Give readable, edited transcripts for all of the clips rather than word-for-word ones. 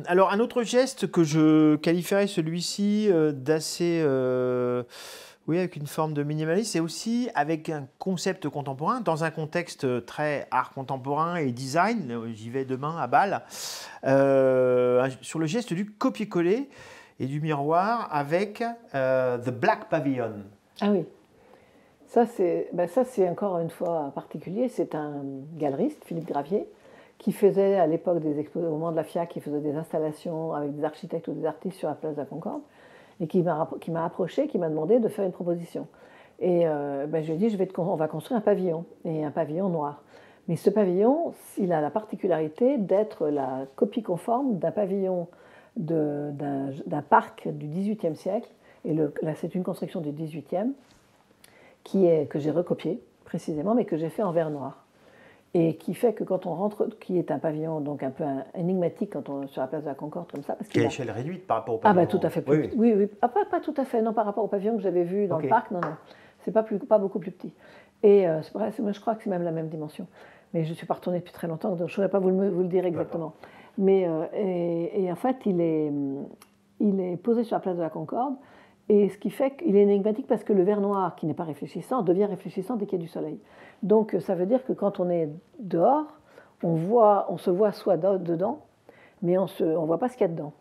Alors, un autre geste que je qualifierais celui-ci d'assez... oui, avec une forme de minimalisme, c'est aussi avec un concept contemporain, dans un contexte très art contemporain et design. J'y vais demain à Bâle, sur le geste du copier-coller et du miroir avec The Black Pavilion. Ah oui. Ça, c'est encore une fois particulier. C'est un galeriste, Philippe Gravier, qui faisait à l'époque au moment de la FIAC, qui faisait des installations avec des architectes ou des artistes sur la place de la Concorde, et qui m'a approché, qui m'a demandé de faire une proposition. Et je lui ai dit, on va construire un pavillon, et un pavillon noir. Mais ce pavillon, il a la particularité d'être la copie conforme d'un pavillon d'un parc du XVIIIe siècle, et là c'est une construction du XVIIIe, que j'ai recopié précisément, mais que j'ai fait en verre noir. Et qui fait que quand on rentre, qui est un pavillon donc un peu énigmatique quand on sur la place de la Concorde comme ça. Parce Quelle échelle réduite par rapport au pavillon? Ah tout à fait. Oui. Ah, pas tout à fait, non, par rapport au pavillon que j'avais vu dans le parc, non. C'est pas beaucoup plus petit. Et c'est vrai, moi je crois que c'est même la même dimension. Mais je ne suis pas retournée depuis très longtemps, donc je ne saurais pas vous le dire exactement. Mais, et en fait, il est posé sur la place de la Concorde. Et ce qui fait qu'il est énigmatique parce que le verre noir, qui n'est pas réfléchissant, devient réfléchissant dès qu'il y a du soleil. Donc ça veut dire que quand on est dehors, on se voit soit dedans, mais on ne voit pas ce qu'il y a dedans.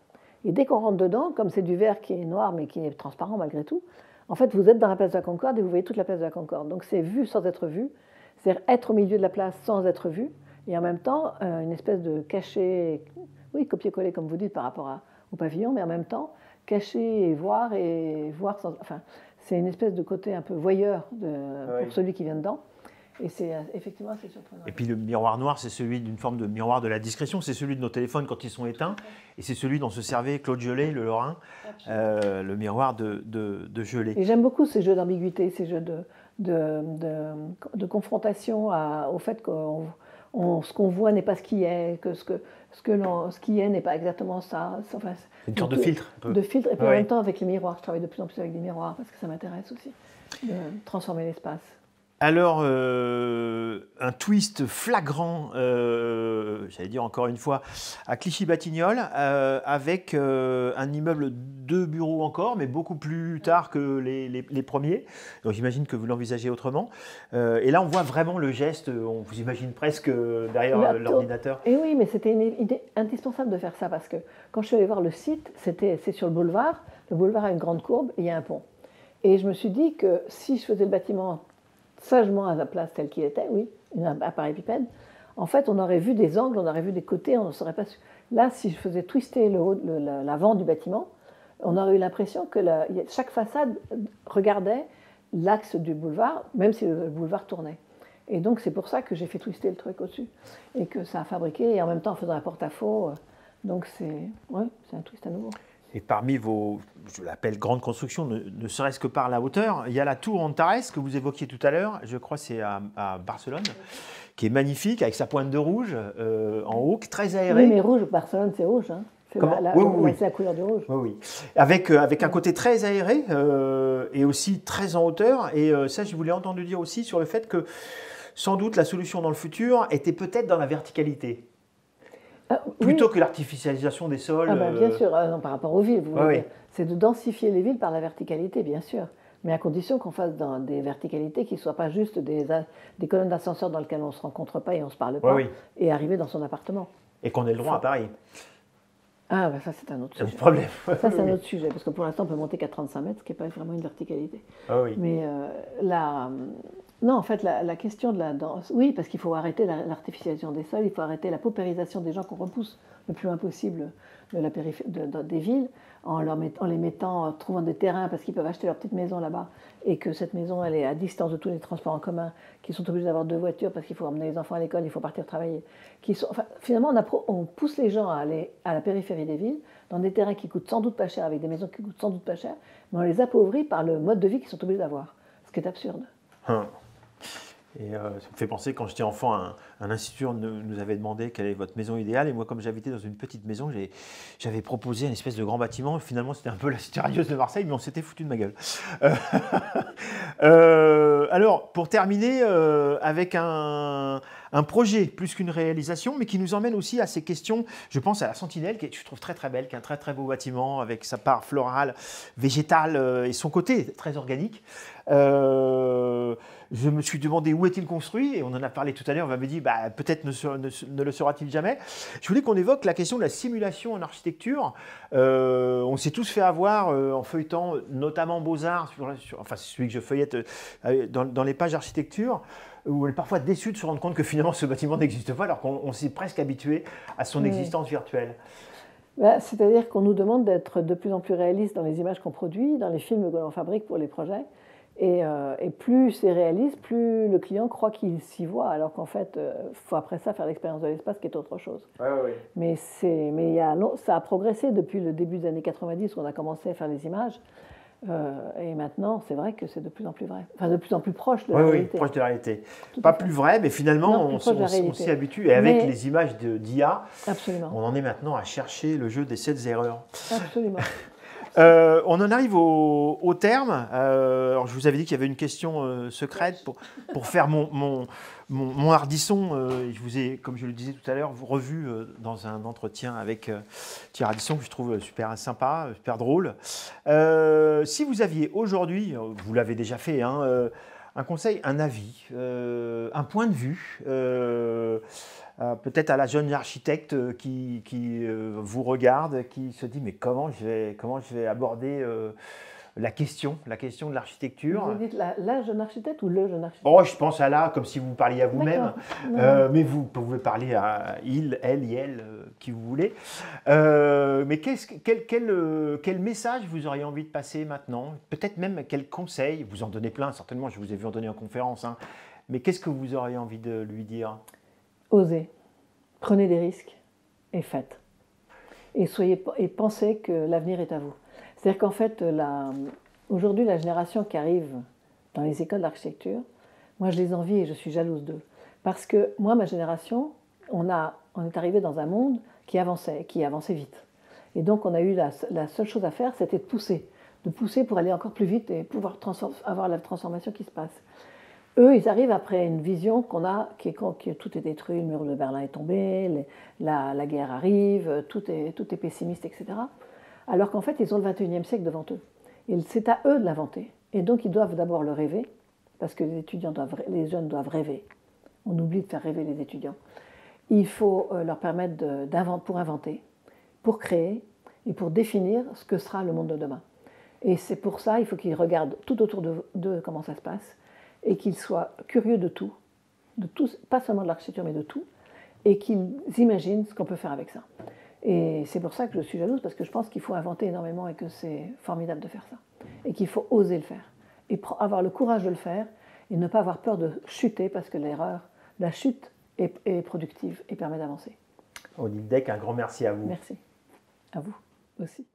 Et dès qu'on rentre dedans, comme c'est du verre qui est noir mais qui est transparent malgré tout, en fait vous êtes dans la place de la Concorde et vous voyez toute la place de la Concorde. Donc c'est vu sans être vu, c'est-à-dire être au milieu de la place sans être vu, et en même temps une espèce de cachet, oui, copier-coller comme vous dites par rapport au pavillon, mais en même temps cacher et voir sans, enfin, c'est une espèce de côté un peu voyeur pour celui qui vient dedans. Et c'est effectivement assez surprenant. Et puis le miroir noir, c'est celui d'une forme de miroir de la discrétion, c'est celui de nos téléphones quand ils sont éteints, et c'est celui dont se servait Claude Gelée, le Lorrain, le miroir de Gelée. Et j'aime beaucoup ces jeux d'ambiguïté, ces jeux de confrontation au fait que ce qu'on voit n'est pas ce qui est, que ce qui est n'est pas exactement ça. Enfin, c'est une sorte de filtre. De filtre, et puis en même temps avec les miroirs. Je travaille de plus en plus avec des miroirs parce que ça m'intéresse aussi, de transformer l'espace. Alors, un twist flagrant, j'allais dire encore une fois, à Clichy-Batignolles, avec un immeuble de bureaux encore, mais beaucoup plus tard que les premiers. Donc j'imagine que vous l'envisagez autrement. Et là, on voit vraiment le geste, on vous imagine presque derrière l'ordinateur. Et oui, mais c'était une idée indispensable de faire ça, parce que quand je suis allée voir le site, c'est sur le boulevard. Le boulevard a une grande courbe et il y a un pont. Et je me suis dit que si je faisais le bâtiment sagement à la place telle qu'il était, oui, un parallélépipède, en fait, on aurait vu des angles, on aurait vu des côtés, on ne saurait pas. Là, si je faisais twister l'avant du bâtiment, on aurait eu l'impression que chaque façade regardait l'axe du boulevard, même si le boulevard tournait. Et donc, c'est pour ça que j'ai fait twister le truc au-dessus, et que ça a fabriqué, et en même temps, en faisant un porte-à-faux. Donc, c'est un twist à nouveau. Et parmi vos, je l'appelle grande construction, ne serait-ce que par la hauteur, il y a la tour Antares que vous évoquiez tout à l'heure, je crois que c'est à Barcelone, qui est magnifique avec sa pointe de rouge en haut, très aérée. Oui, mais rouge, Barcelone c'est rouge. Hein. C'est la couleur du rouge. Oui. Avec un côté très aéré et aussi très en hauteur. Et ça, je voulais entendre dire aussi sur le fait que sans doute la solution dans le futur était peut-être dans la verticalité. Plutôt que l'artificialisation des sols. Bien sûr, non, par rapport aux villes, vous voulez dire. C'est de densifier les villes par la verticalité, bien sûr. Mais à condition qu'on fasse dans des verticalités qui ne soient pas juste des colonnes d'ascenseur dans lesquelles on ne se rencontre pas et on ne se parle pas, et arriver dans son appartement. Et qu'on ait le droit à Paris. Ah, ça c'est un autre sujet. C'est un problème. Ça c'est un autre sujet, parce que pour l'instant on peut monter qu'à 35 mètres, ce qui n'est pas vraiment une verticalité. Mais non, en fait, la question de la danse, oui, parce qu'il faut arrêter l'artificialisation des sols, il faut arrêter la paupérisation des gens qu'on repousse le plus loin possible de la périphérie des villes, en trouvant des terrains parce qu'ils peuvent acheter leur petite maison là-bas, et que cette maison elle est à distance de tous les transports en commun, qu'ils sont obligés d'avoir 2 voitures parce qu'il faut emmener les enfants à l'école, il faut partir travailler. Finalement, on pousse les gens à aller à la périphérie des villes, dans des terrains qui coûtent sans doute pas cher, avec des maisons qui coûtent sans doute pas cher, mais on les appauvrit par le mode de vie qu'ils sont obligés d'avoir, ce qui est absurde. Et ça me fait penser, quand j'étais enfant, un instituteur nous avait demandé quelle est votre maison idéale. Et moi, comme j'habitais dans une petite maison, j'avais proposé une espèce de grand bâtiment. Finalement, c'était un peu la Cité radieuse de Marseille, mais on s'était foutu de ma gueule. Alors, pour terminer, avec un projet plus qu'une réalisation, mais qui nous emmène aussi à ces questions. Je pense à la Sentinelle, que je trouve très très belle, qui est un très très beau bâtiment avec sa part florale, végétale et son côté très organique. Je me suis demandé où est-il construit, et on en a parlé tout à l'heure, on m'avait dit peut-être ne le sera-t-il jamais. Je voulais qu'on évoque la question de la simulation en architecture. On s'est tous fait avoir en feuilletant, notamment Beaux-Arts, enfin c'est celui que je feuillette dans les pages architecture, où on est parfois déçu de se rendre compte que finalement ce bâtiment n'existe pas, alors qu'on s'est presque habitué à son existence virtuelle. C'est-à-dire qu'on nous demande d'être de plus en plus réaliste dans les images qu'on produit, dans les films que l'on fabrique pour les projets. Et plus c'est réaliste, plus le client croit qu'il s'y voit, alors qu'en fait, il faut après ça faire l'expérience de l'espace qui est autre chose. Oui. Mais ça a progressé depuis le début des années 90 où on a commencé à faire les images. Et maintenant, c'est vrai que c'est de plus en plus vrai. Enfin, de plus en plus proche de la réalité. Oui, proche de la réalité. Pas plus vrai, mais finalement, on s'y habitue. Et avec les images d'IA, on en est maintenant à chercher le jeu des 7 erreurs. Absolument. On en arrive au terme. Alors je vous avais dit qu'il y avait une question secrète pour faire mon hardisson. Je vous ai, comme je le disais tout à l'heure, revu dans un entretien avec Thierry Ardisson, que je trouve super sympa, super drôle. Si vous aviez aujourd'hui, vous l'avez déjà fait, hein, un conseil, un avis, un point de vue, peut-être à la jeune architecte qui vous regarde, qui se dit mais comment je vais aborder la question de l'architecture. Vous dites la jeune architecte ou le jeune architecte? Oh, je pense à là, comme si vous parliez à vous-même, mais vous pouvez parler à il, elle, qui vous voulez. Mais quel message vous auriez envie de passer maintenant? Peut-être même quel conseil? Vous en donnez plein, certainement, je vous ai vu en donner en conférence, hein. Mais qu'est-ce que vous auriez envie de lui dire? Osez, prenez des risques et faites. Et pensez que l'avenir est à vous. C'est-à-dire qu'en fait, aujourd'hui, la génération qui arrive dans les écoles d'architecture, moi je les envie et je suis jalouse d'eux. Parce que moi, ma génération, on est arrivé dans un monde qui avançait vite. Et donc on a eu la seule chose à faire, c'était de pousser pour aller encore plus vite et pouvoir avoir la transformation qui se passe. Eux, ils arrivent après une vision qu'on a, que tout est détruit, le mur de Berlin est tombé, la guerre arrive, tout est pessimiste, etc. Alors qu'en fait, ils ont le 21e siècle devant eux. Et c'est à eux de l'inventer. Et donc, ils doivent d'abord le rêver, parce que les jeunes doivent rêver. On oublie de faire rêver les étudiants. Il faut leur permettre pour inventer, pour créer et pour définir ce que sera le monde de demain. Et c'est pour ça, il faut qu'ils regardent tout autour d'eux comment ça se passe, et qu'ils soient curieux de tout, pas seulement de l'architecture, mais de tout, et qu'ils imaginent ce qu'on peut faire avec ça. Et c'est pour ça que je suis jalouse, parce que je pense qu'il faut inventer énormément et que c'est formidable de faire ça. Et qu'il faut oser le faire. Et avoir le courage de le faire, et ne pas avoir peur de chuter, parce que la chute est productive et permet d'avancer. Odile Deck, un grand merci à vous. Merci. À vous aussi.